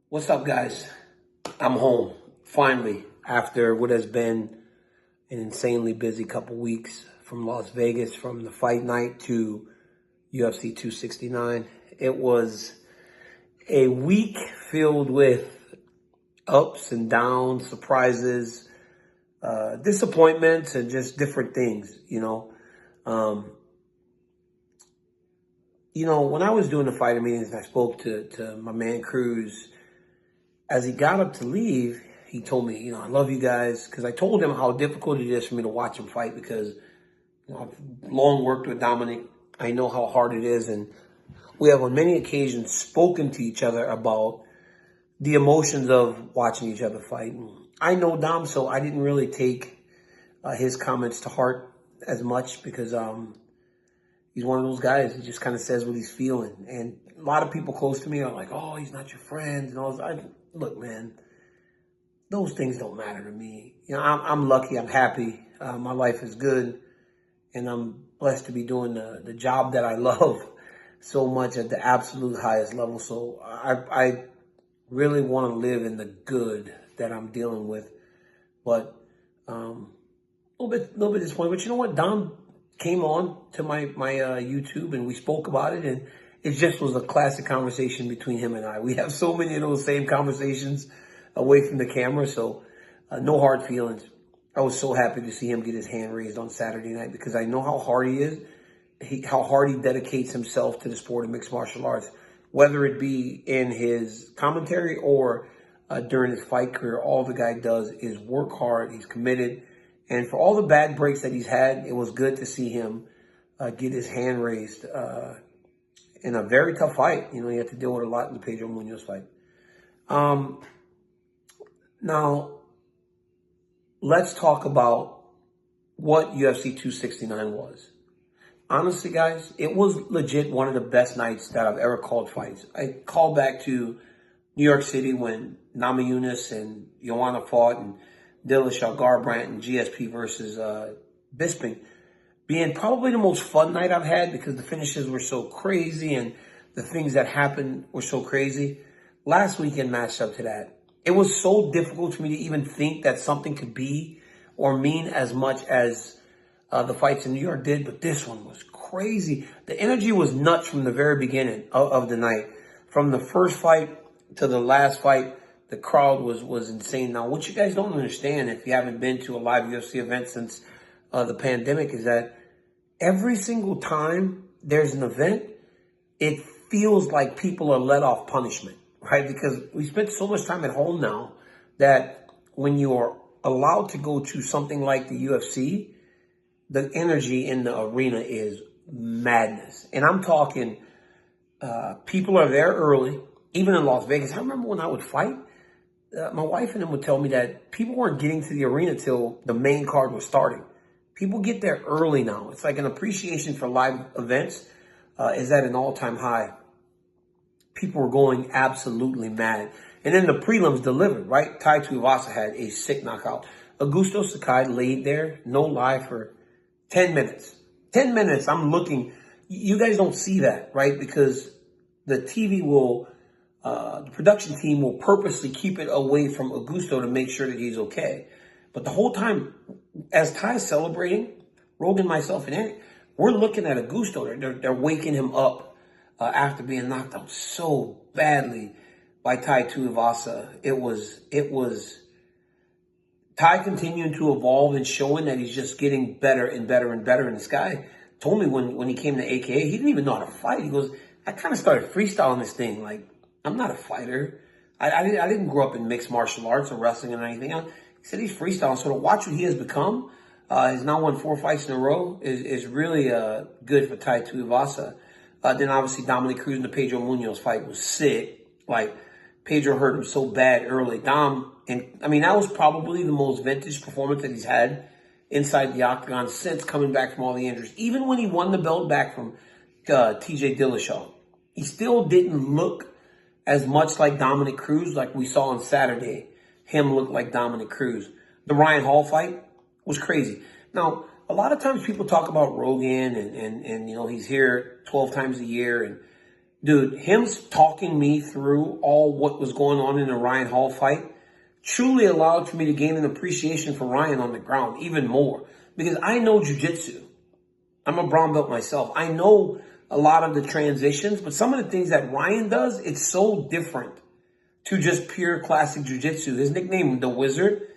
What's up, guys? I'm home, finally, after what has been an insanely busy couple weeks from Las Vegas, from the fight night to UFC 269. It was a week filled with ups and downs, surprises, disappointments, and just different things, when I was doing the fighter meetings, I spoke to my man Cruz. As he got up to leave, he told me, I love you guys, because I told him how difficult it is for me to watch him fight because I've long worked with Dominic. I know how hard it is, and we have on many occasions spoken to each other about the emotions of watching each other fight. And I know Dom, so I didn't really take his comments to heart as much because he's one of those guys who just kind of says what he's feeling. And a lot of people close to me are like, oh, he's not your friend. And all this. Look, man, those things don't matter to me. I'm lucky. I'm happy. My life is good. And I'm blessed to be doing the job that I love so much at the absolute highest level. So I really want to live in the good that I'm dealing with. But a little bit disappointed. But you know what? Dom came on to my YouTube and we spoke about it, and it just was a classic conversation between him and I. We have so many of those same conversations away from the camera, so no hard feelings. I was so happy to see him get his hand raised on Saturday night because I know how hard he is, how hard he dedicates himself to the sport of mixed martial arts, whether it be in his commentary or during his fight career. All the guy does is work hard. He's committed. And for all the bad breaks that he's had, it was good to see him get his hand raised in a very tough fight. He had to deal with a lot in the Pedro Munoz fight. Now, let's talk about what UFC 269 was. Honestly, guys, it was legit one of the best nights that I've ever called fights. I call back to New York City when Nunes and Joanna fought, and Dillashaw, Garbrandt, and GSP versus Bisping, being probably the most fun night I've had because the finishes were so crazy and the things that happened were so crazy. Last weekend matched up to that. It was so difficult for me to even think that something could be or mean as much as the fights in New York did, but this one was crazy. The energy was nuts from the very beginning of the night. From the first fight to the last fight, the crowd was insane. Now, what you guys don't understand, if you haven't been to a live UFC event since the pandemic, is that every single time there's an event, it feels like people are let off punishment, right? Because we spent so much time at home now that when you are allowed to go to something like the UFC, the energy in the arena is madness. And I'm talking, people are there early, even in Las Vegas. I remember when I would fight, my wife and them would tell me that people weren't getting to the arena till the main card was starting. People get there early now. It's like an appreciation for live events is at an all-time high. People were going absolutely mad. And then the prelims delivered, right? Tai Tuivasa had a sick knockout. Augusto Sakai laid there, no lie, for 10 minutes. 10 minutes, I'm looking. You guys don't see that, right? Because the TV will, the production team will purposely keep it away from Augusto to make sure that he's okay. But the whole time, as Ty's celebrating, Rogan, myself, and Eric, we're looking at Augusto. They're waking him up after being knocked out so badly by Tai Tuivasa. It was Ty continuing to evolve and showing that he's just getting better and better and better. And this guy told me when he came to AKA, he didn't even know how to fight. He goes, I kind of started freestyling this thing. Like, I'm not a fighter. I didn't grow up in mixed martial arts or wrestling or anything else. He said he's freestyling. So to watch what he has become, he's now won 4 fights in a row, is really good for Tai Tuivasa. Then obviously Dominic Cruz in the Pedro Munoz fight was sick. Like, Pedro hurt him so bad early. Dom, and I mean, that was probably the most vintage performance that he's had inside the octagon since coming back from all the injuries. Even when he won the belt back from TJ Dillashaw, he still didn't look as much like Dominic Cruz like we saw on Saturday. Him look like Dominic Cruz. The Ryan Hall fight, was crazy. Now, a lot of times people talk about Rogan and you know, he's here 12 times a year. And dude, him talking me through all what was going on in the Ryan Hall fight truly allowed for me to gain an appreciation for Ryan on the ground even more. Because I know jiu-jitsu. I'm a brown belt myself. I know a lot of the transitions, but some of the things that Ryan does, it's so different to just pure classic jiu-jitsu. His nickname, The Wizard,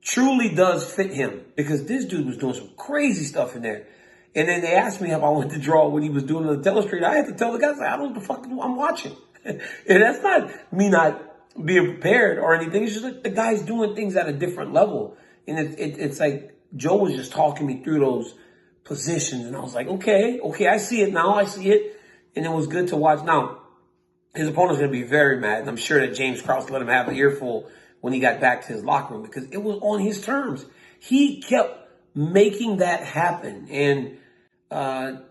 truly does fit him because this dude was doing some crazy stuff in there. And then they asked me if I wanted to draw what he was doing on the telestrator. I had to tell the guys, like, I don't know what the fuck I'm watching. And that's not me not being prepared or anything. It's just like the guy's doing things at a different level. And it's like Joe was just talking me through those positions. And I was like, okay, I see it now. I see it. And it was good to watch. Now, his opponent's going to be very mad. And I'm sure that James Krause let him have an earful when he got back to his locker room because it was on his terms. He kept making that happen. And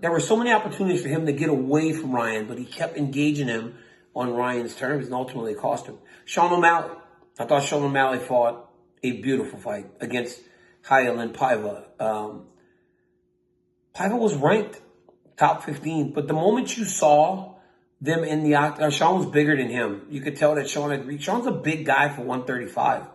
there were so many opportunities for him to get away from Ryan, but he kept engaging him on Ryan's terms and ultimately cost him. Sean O'Malley. I thought Sean O'Malley fought a beautiful fight against Ryan Paiva. Paiva was ranked top 15, but the moment you saw them in the octagon, Sean was bigger than him. You could tell that Sean had reached. Sean's a big guy for 135.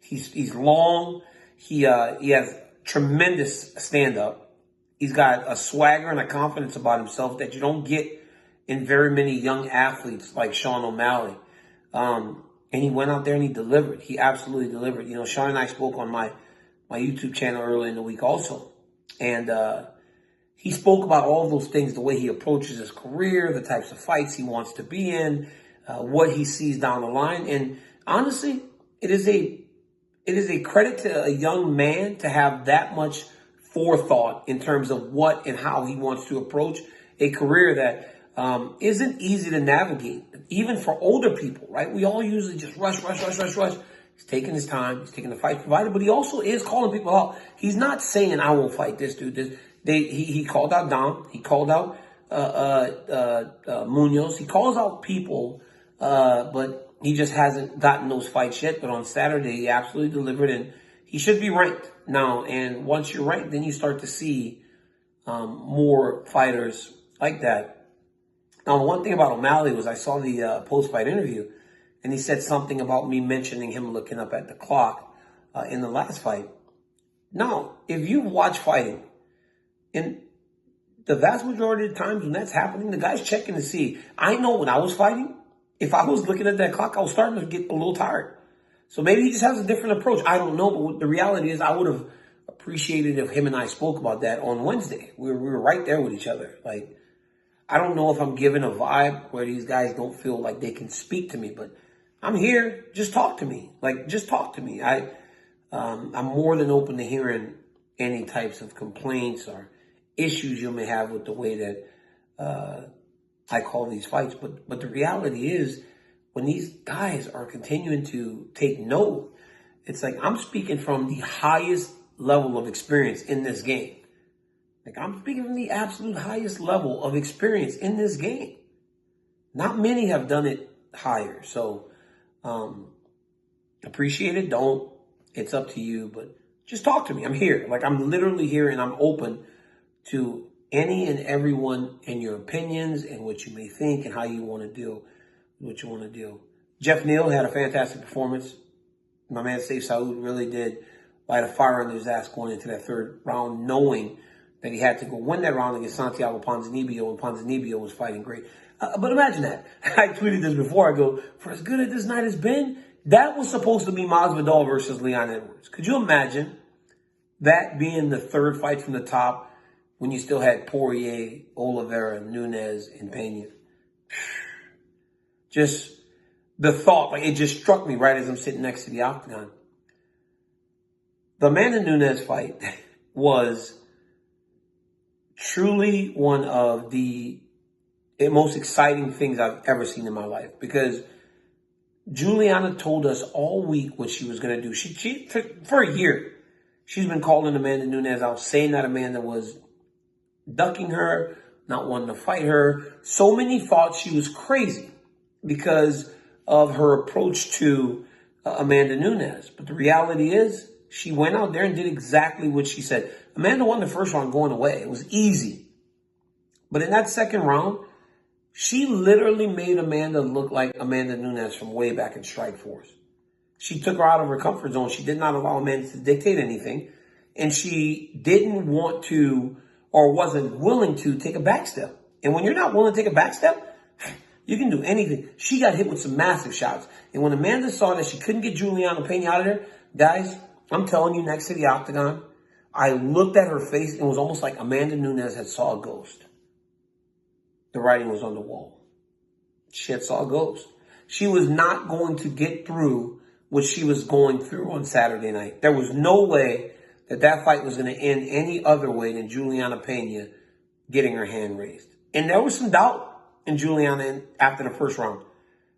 He's long. He has tremendous stand-up. He's got a swagger and a confidence about himself that you don't get in very many young athletes like Sean O'Malley. And he went out there and he delivered. He absolutely delivered. You know, Sean and I spoke on my YouTube channel earlier in the week also. And he spoke about all those things, the way he approaches his career, the types of fights he wants to be in, what he sees down the line. And honestly, it is a credit to a young man to have that much forethought in terms of what and how he wants to approach a career that isn't easy to navigate, even for older people, right? We all usually just rush. He's taking his time. He's taking the fight provided, but he also is calling people out. He's not saying, I won't fight this dude. He called out Dom. He called out Munoz. He calls out people, but he just hasn't gotten those fights yet. But on Saturday, he absolutely delivered, and he should be ranked now. And once you're ranked, then you start to see more fighters like that. Now, one thing about O'Malley was I saw the post-fight interview, and he said something about me mentioning him looking up at the clock in the last fight. Now, if you watch fighting, and the vast majority of the times when that's happening, the guy's checking to see. I know when I was fighting, if I was looking at that clock, I was starting to get a little tired. So maybe he just has a different approach. I don't know, but the reality is I would have appreciated if him and I spoke about that on Wednesday. We were right there with each other. Like, I don't know if I'm giving a vibe where these guys don't feel like they can speak to me, but I'm here. Just talk to me. Like, just talk to me. I'm more than open to hearing any types of complaints or issues you may have with the way that I call these fights. But the reality is, when these guys are continuing to take note, it's like I'm speaking from the highest level of experience in this game. Like, I'm speaking from the absolute highest level of experience in this game. Not many have done it higher. So, appreciate it. Don't. It's up to you. But just talk to me. I'm here. Like, I'm literally here, and I'm open to any and everyone and your opinions and what you may think and how you want to deal with what you want to do. Jeff Neal had a fantastic performance. My man Saif Saud really did light a fire under his ass going into that third round, knowing that he had to go win that round against Santiago Ponzinibbio, and Ponzinibbio was fighting great. But imagine that. I tweeted this before. I go, for as good as this night has been, that was supposed to be Masvidal versus Leon Edwards. Could you imagine that being the third fight from the top when you still had Poirier, Oliveira, Nunes, and Pena? Just the thought, like, it just struck me right as I'm sitting next to the octagon. The Amanda Nunes fight was truly one of the most exciting things I've ever seen in my life, because Juliana told us all week what she was going to do. She for a year, she's been calling Amanda Nunes out, saying that Amanda was ducking her, not wanting to fight her. So many thought she was crazy because of her approach to Amanda Nunes. But the reality is, She went out there and did exactly what she said. Amanda won the first round going away. It was easy. But in that second round, she literally made Amanda look like Amanda Nunes from way back in Strikeforce. She took her out of her comfort zone. She did not allow Amanda to dictate anything. And she didn't want to or wasn't willing to take a back step. And when you're not willing to take a back step, you can do anything. She got hit with some massive shots. And when Amanda saw that she couldn't get Juliana Pena out of there, guys, I'm telling you, next to the octagon, I looked at her face and it was almost like Amanda Nunes had saw a ghost. The writing was on the wall. She had saw a ghost. She was not going to get through what she was going through on Saturday night. There was no way that fight was going to end any other way than Juliana Pena getting her hand raised. And there was some doubt in Juliana after the first round.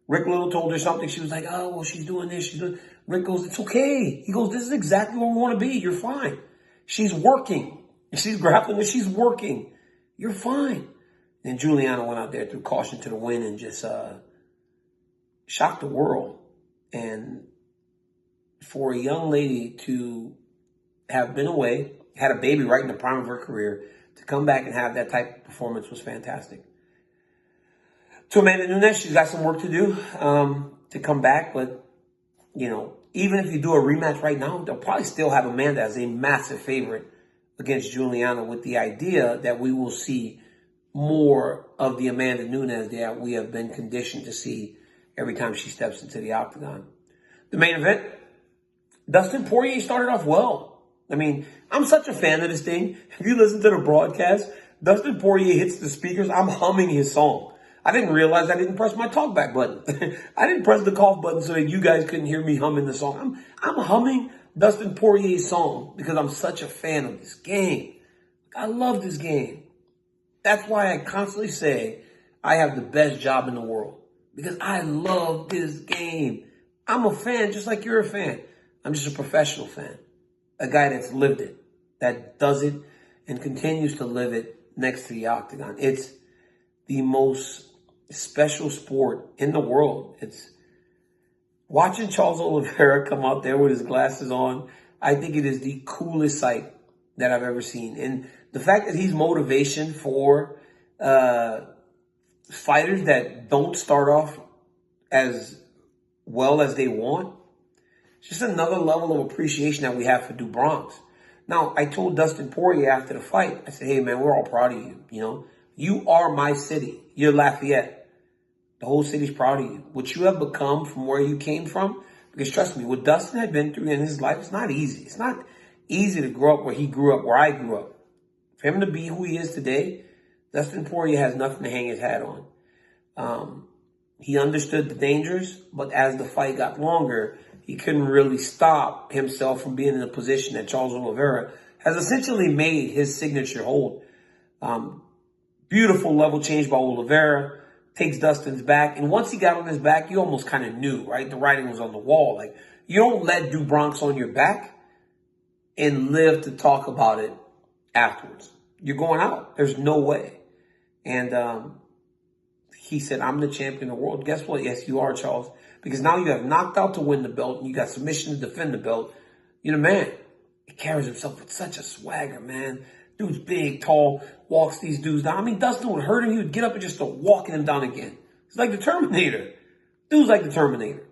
Rick Little told her something. She was like, oh, well, she's doing this. Rick goes, it's okay. He goes, this is exactly where we want to be. You're fine. She's working. She's grappling, she's working. You're fine. And Juliana went out there threw caution to the wind and just shocked the world. And for a young lady to have been away, had a baby right in the prime of her career, to come back and have that type of performance was fantastic. To Amanda Nunes, she's got some work to do to come back. But, you know, even if you do a rematch right now, they'll probably still have Amanda as a massive favorite against Juliana, with the idea that we will see more of the Amanda Nunes that we have been conditioned to see every time she steps into the octagon. The main event, Dustin Poirier started off well. I mean, I'm such a fan of this thing. If you listen to the broadcast, Dustin Poirier hits the speakers. I'm humming his song. I didn't realize I didn't press my talkback button. I didn't press the cough button so that you guys couldn't hear me humming the song. I'm humming Dustin Poirier's song because I'm such a fan of this game. I love this game. That's why I constantly say I have the best job in the world, because I love this game. I'm a fan just like you're a fan. I'm just a professional fan. A guy that's lived it, that does it and continues to live it next to the octagon. It's the most special sport in the world. It's watching Charles Oliveira come out there with his glasses on. I think it is the coolest sight that I've ever seen. And the fact that he's motivation for fighters that don't start off as well as they want, it's just another level of appreciation that we have for Du Bronx. Now, I told Dustin Poirier after the fight, I said, hey, man, we're all proud of you. You know, you are my city. You're Lafayette. The whole city's proud of you. What you have become from where you came from, because trust me, what Dustin had been through in his life, it's not easy. It's not easy to grow up where he grew up, where I grew up. For him to be who he is today, Dustin Poirier has nothing to hang his hat on. He understood the dangers, but as the fight got longer, he couldn't really stop himself from being in a position that Charles Oliveira has essentially made his signature hold. Beautiful level change by Oliveira, takes Dustin's back. And once he got on his back, you almost kind of knew, right? The writing was on the wall. Like, you don't let Du Bronx on your back and live to talk about it afterwards. You're going out. There's no way. And he said, I'm the champion of the world. Guess what? Yes, you are, Charles. Because now you have knocked out to win the belt and you got submission to defend the belt. You're the man. He carries himself with such a swagger, man. Dude's big, tall, walks these dudes down. I mean, Dustin would hurt him. He would get up and just start walking him down again. It's like the Terminator. Dude's like the Terminator.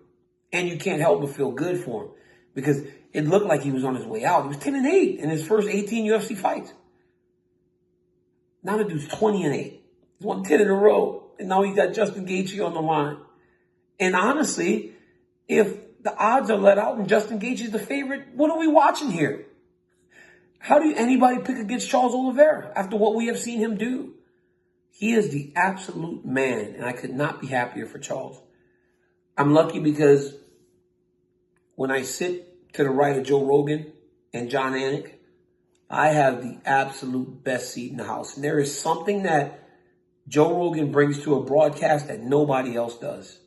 And you can't help but feel good for him, because it looked like he was on his way out. He was 10-8 in his first 18 UFC fights. Now the dude's 20-8. He's won 10 in a row. And now he got Justin Gaethje on the line. And honestly, if the odds are let out and Justin Gaethje is the favorite, what are we watching here? How do anybody pick against Charles Oliveira after what we have seen him do? He is the absolute man, and I could not be happier for Charles. I'm lucky because when I sit to the right of Joe Rogan and John Anik, I have the absolute best seat in the house. And there is something that Joe Rogan brings to a broadcast that nobody else does.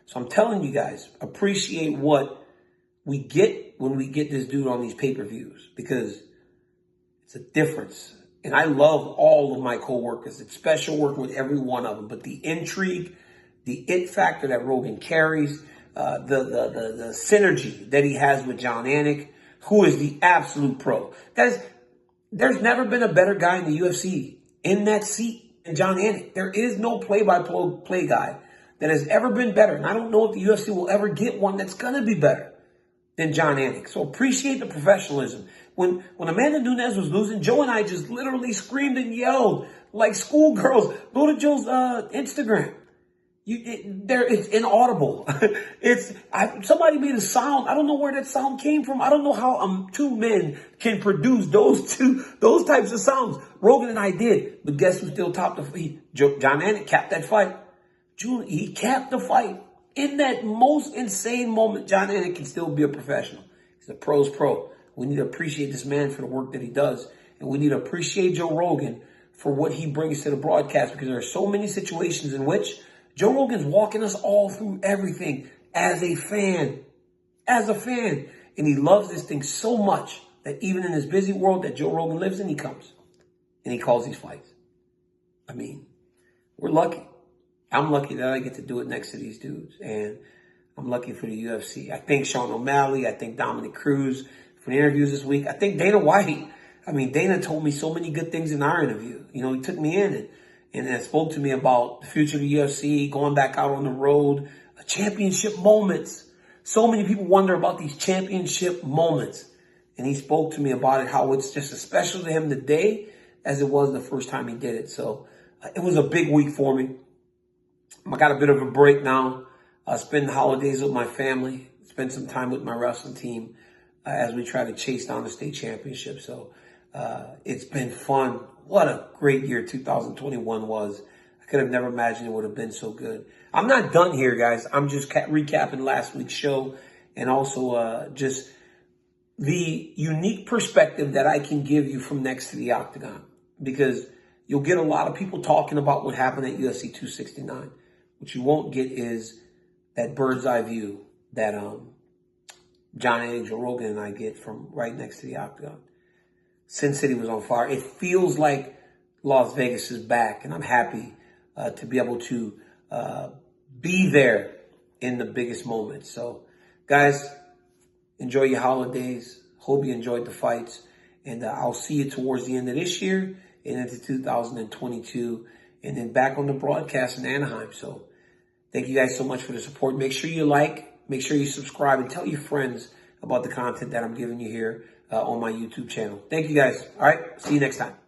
So I'm telling you guys, appreciate what we get when we get this dude on these pay-per-views, because it's a difference. And I love all of my coworkers. It's special working with every one of them. But the intrigue, the it factor that Rogan carries, the synergy that he has with John Anik, who is the absolute pro. Guys, there's never been a better guy in the UFC in that seat than John Anik. There is no play-by-play guy that has ever been better. And I don't know if the UFC will ever get one that's going to be better than John Anik. So appreciate the professionalism. When Amanda Nunes was losing, Joe and I just literally screamed and yelled like schoolgirls. Go to Joe's Instagram. It's inaudible. Somebody made a sound. I don't know where that sound came from. I don't know how two men can produce those types of sounds. Rogan and I did, but guess who still topped the fight? John Anik capped that fight. He capped the fight. In that most insane moment, John Anik can still be a professional. He's a pro's pro. We need to appreciate this man for the work that he does. And we need to appreciate Joe Rogan for what he brings to the broadcast, because there are so many situations in which Joe Rogan's walking us all through everything as a fan. And he loves this thing so much that even in this busy world that Joe Rogan lives in, he comes and he calls these fights. I mean, we're lucky. I'm lucky that I get to do it next to these dudes. And I'm lucky for the UFC. I thank Sean O'Malley. I thank Dominic Cruz for the interviews this week. I think Dana White. I mean, Dana told me so many good things in our interview. You know, he took me in and spoke to me about the future of the UFC, going back out on the road, championship moments. So many people wonder about these championship moments. And he spoke to me about it, how it's just as special to him today as it was the first time he did it. So it was a big week for me. I got a bit of a break now. Spend the holidays with my family, spend some time with my wrestling team as we try to chase down the state championship. So it's been fun. What a great year 2021 was. I could have never imagined it would have been so good. I'm not done here, guys. I'm just recapping last week's show and also just the unique perspective that I can give you from next to the octagon, because you'll get a lot of people talking about what happened at UFC 269. What you won't get is that bird's eye view that John and Joe Rogan and I get from right next to the octagon. Sin City was on fire. It feels like Las Vegas is back, and I'm happy to be able to be there in the biggest moments. So, guys, enjoy your holidays. Hope you enjoyed the fights, and I'll see you towards the end of this year and into 2022, and then back on the broadcast in Anaheim. So, thank you guys so much for the support. Make sure you like, make sure you subscribe, and tell your friends about the content that I'm giving you here on my YouTube channel. Thank you guys. All right. See you next time.